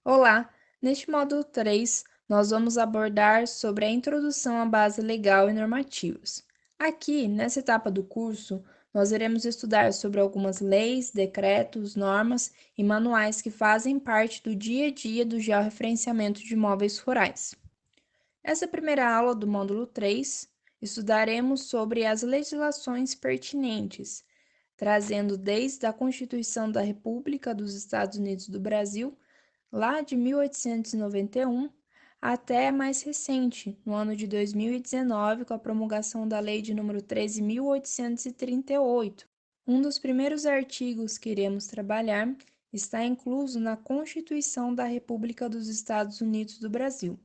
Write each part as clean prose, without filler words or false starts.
Olá! Neste módulo 3, nós vamos abordar sobre a introdução à base legal e normativas. Aqui, nessa etapa do curso, nós iremos estudar sobre algumas leis, decretos, normas e manuais que fazem parte do dia a dia do georreferenciamento de imóveis rurais. Essa primeira aula do módulo 3, estudaremos sobre as legislações pertinentes, trazendo desde a Constituição da República dos Estados Unidos do Brasil lá de 1891 até mais recente, no ano de 2019, com a promulgação da Lei de número 13.838. Um dos primeiros artigos que iremos trabalhar está incluso na Constituição da República dos Estados Unidos do Brasil.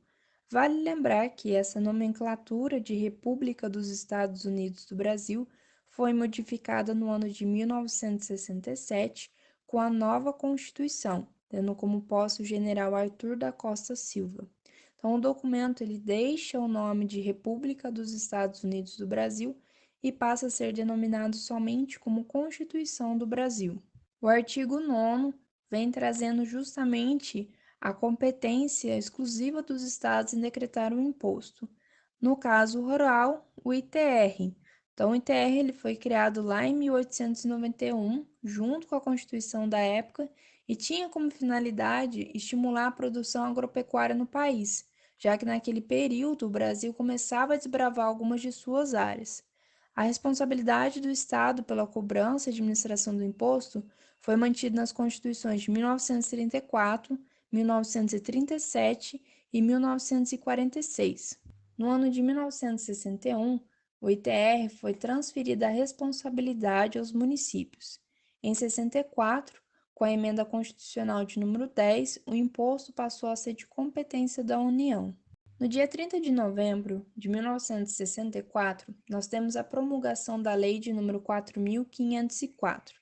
Vale lembrar que essa nomenclatura de República dos Estados Unidos do Brasil foi modificada no ano de 1967 com a nova Constituição, tendo como posse o general Arthur da Costa Silva. Então, o documento ele deixa o nome de República dos Estados Unidos do Brasil e passa a ser denominado somente como Constituição do Brasil. O artigo 9º vem trazendo justamente a competência exclusiva dos estados em decretar o imposto. No caso rural, o ITR. Então, o ITR ele foi criado lá em 1891, junto com a Constituição da época, e tinha como finalidade estimular a produção agropecuária no país, já que naquele período o Brasil começava a desbravar algumas de suas áreas. A responsabilidade do Estado pela cobrança e administração do imposto foi mantida nas Constituições de 1934, 1937 e 1946. No ano de 1961, o ITR foi transferida a responsabilidade aos municípios. Em 64, com a emenda constitucional de número 10, o imposto passou a ser de competência da União. No dia 30 de novembro de 1964, nós temos a promulgação da Lei de número 4.504.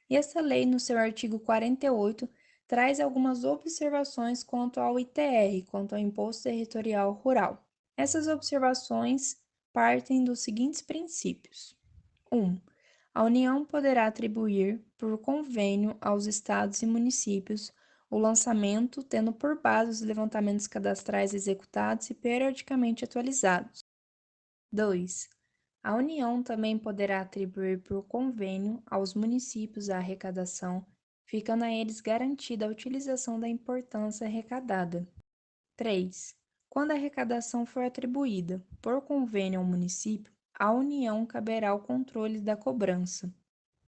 E essa lei, no seu artigo 48, traz algumas observações quanto ao ITR, quanto ao Imposto Territorial Rural. Essas observações partem dos seguintes princípios. 1. A União poderá atribuir, por convênio, aos estados e municípios o lançamento, tendo por base os levantamentos cadastrais executados e periodicamente atualizados. 2. A União também poderá atribuir por convênio aos municípios a arrecadação, ficando a eles garantida a utilização da importância arrecadada. 3. Quando a arrecadação for atribuída por convênio ao município, à União caberá o controle da cobrança.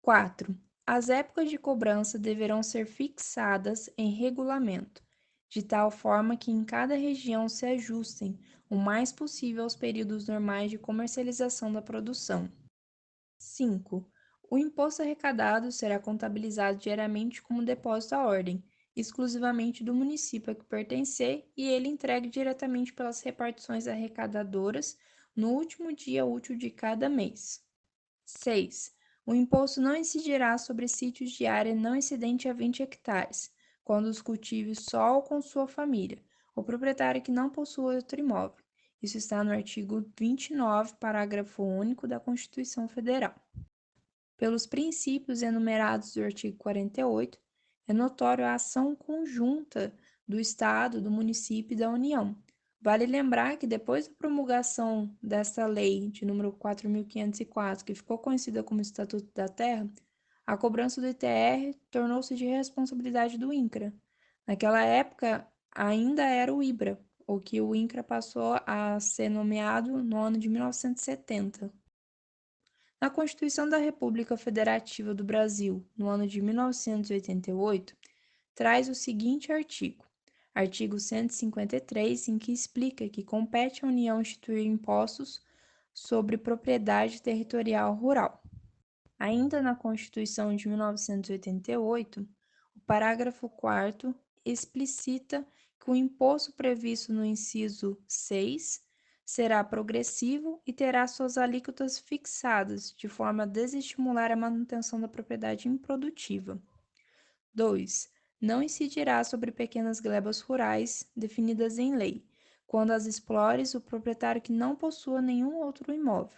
4. As épocas de cobrança deverão ser fixadas em regulamento, de tal forma que em cada região se ajustem o mais possível aos períodos normais de comercialização da produção. 5. O imposto arrecadado será contabilizado diariamente como depósito à ordem, exclusivamente do município a que pertencer, e ele entregue diretamente pelas repartições arrecadadoras no último dia útil de cada mês. 6. O imposto não incidirá sobre sítios de área não excedente a 20 hectares, quando os cultive só ou com sua família, ou proprietário que não possua outro imóvel. Isso está no artigo 29, parágrafo único da Constituição Federal. Pelos princípios enumerados do artigo 48, é notório a ação conjunta do Estado, do município e da União. Vale lembrar que depois da promulgação desta lei de número 4.504, que ficou conhecida como Estatuto da Terra, a cobrança do ITR tornou-se de responsabilidade do INCRA. Naquela época, ainda era o IBRA, o que o INCRA passou a ser nomeado no ano de 1970. Na Constituição da República Federativa do Brasil, no ano de 1988, traz o seguinte artigo 153, em que explica que compete à União instituir impostos sobre propriedade territorial rural. Ainda na Constituição de 1988, o parágrafo 4º explicita que o imposto previsto no inciso 6 será progressivo e terá suas alíquotas fixadas, de forma a desestimular a manutenção da propriedade improdutiva. 2. Não incidirá sobre pequenas glebas rurais definidas em lei, quando as explores o proprietário que não possua nenhum outro imóvel.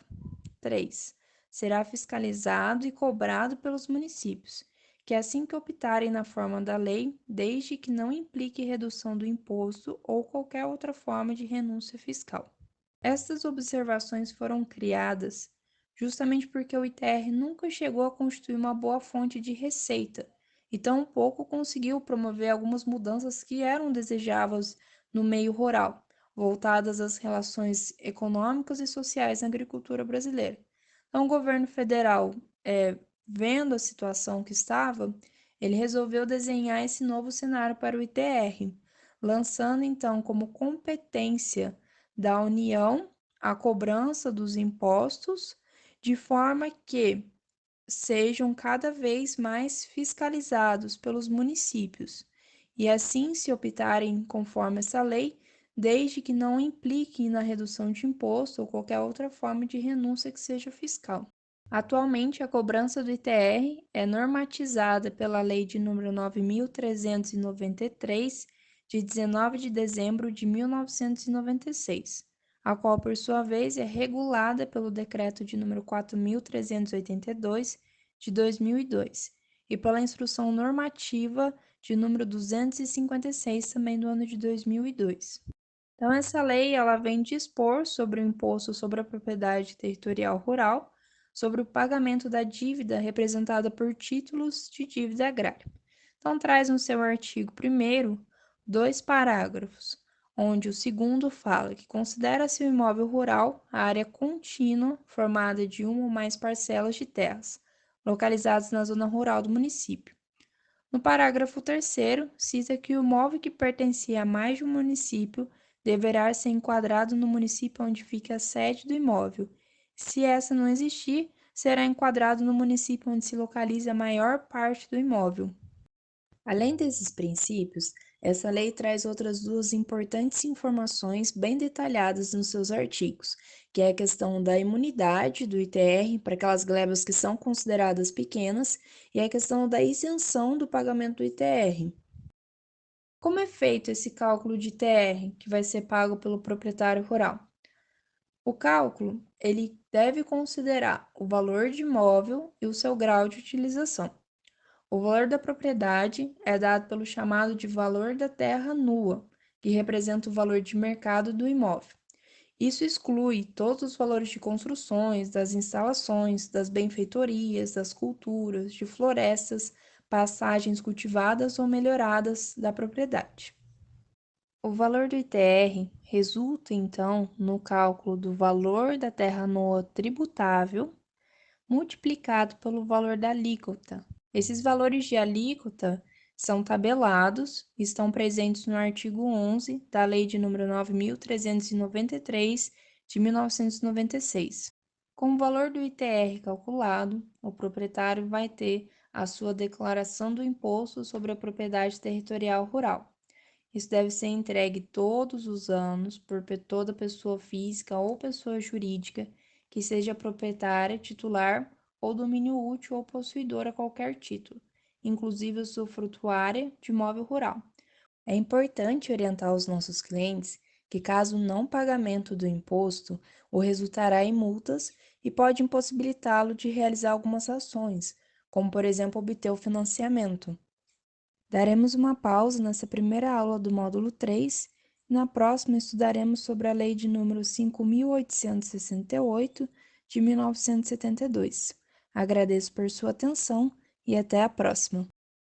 3. Será fiscalizado e cobrado pelos municípios, que assim que optarem na forma da lei, desde que não implique redução do imposto ou qualquer outra forma de renúncia fiscal. Estas observações foram criadas justamente porque o ITR nunca chegou a constituir uma boa fonte de receita e tampouco conseguiu promover algumas mudanças que eram desejáveis no meio rural, voltadas às relações econômicas e sociais na agricultura brasileira. Então, o governo federal, vendo a situação que estava, ele resolveu desenhar esse novo cenário para o ITR, lançando então como competência da União a cobrança dos impostos, de forma que sejam cada vez mais fiscalizados pelos municípios, e assim se optarem conforme essa lei, desde que não impliquem na redução de imposto ou qualquer outra forma de renúncia que seja fiscal. Atualmente, a cobrança do ITR é normatizada pela Lei de número 9.393, de 19 de dezembro de 1996, a qual, por sua vez, é regulada pelo Decreto de número 4.382, de 2002, e pela Instrução Normativa de número 256, também do ano de 2002. Então, essa lei ela vem dispor sobre o imposto sobre a propriedade territorial rural, sobre o pagamento da dívida representada por títulos de dívida agrária. Então, traz no seu artigo 1º 2 parágrafos, onde o segundo fala que considera-se o imóvel rural a área contínua formada de uma ou mais parcelas de terras, localizadas na zona rural do município. No parágrafo 3º, cita que o imóvel que pertencia a mais de um município deverá ser enquadrado no município onde fica a sede do imóvel. Se essa não existir, será enquadrado no município onde se localiza a maior parte do imóvel. Além desses princípios, essa lei traz outras duas importantes informações bem detalhadas nos seus artigos, que é a questão da imunidade do ITR para aquelas glebas que são consideradas pequenas e a questão da isenção do pagamento do ITR. Como é feito esse cálculo de ITR que vai ser pago pelo proprietário rural? O cálculo, ele deve considerar o valor de imóvel e o seu grau de utilização. O valor da propriedade é dado pelo chamado de valor da terra nua, que representa o valor de mercado do imóvel. Isso exclui todos os valores de construções, das instalações, das benfeitorias, das culturas, de florestas, passagens cultivadas ou melhoradas da propriedade. O valor do ITR resulta, então, no cálculo do valor da terra nua tributável multiplicado pelo valor da alíquota. Esses valores de alíquota são tabelados e estão presentes no artigo 11 da Lei de número 9.393, de 1996. Com o valor do ITR calculado, o proprietário vai ter a sua declaração do Imposto sobre a Propriedade Territorial Rural. Isso deve ser entregue todos os anos por toda pessoa física ou pessoa jurídica que seja proprietária, titular ou domínio útil ou possuidor a qualquer título, inclusive usufrutuária de imóvel rural. É importante orientar os nossos clientes que, caso não pagamento do imposto, o resultará em multas e pode impossibilitá-lo de realizar algumas ações, como, por exemplo, obter o financiamento. Daremos uma pausa nessa primeira aula do módulo 3 e na próxima estudaremos sobre a Lei de número 5.868, de 1972. Agradeço por sua atenção e até a próxima.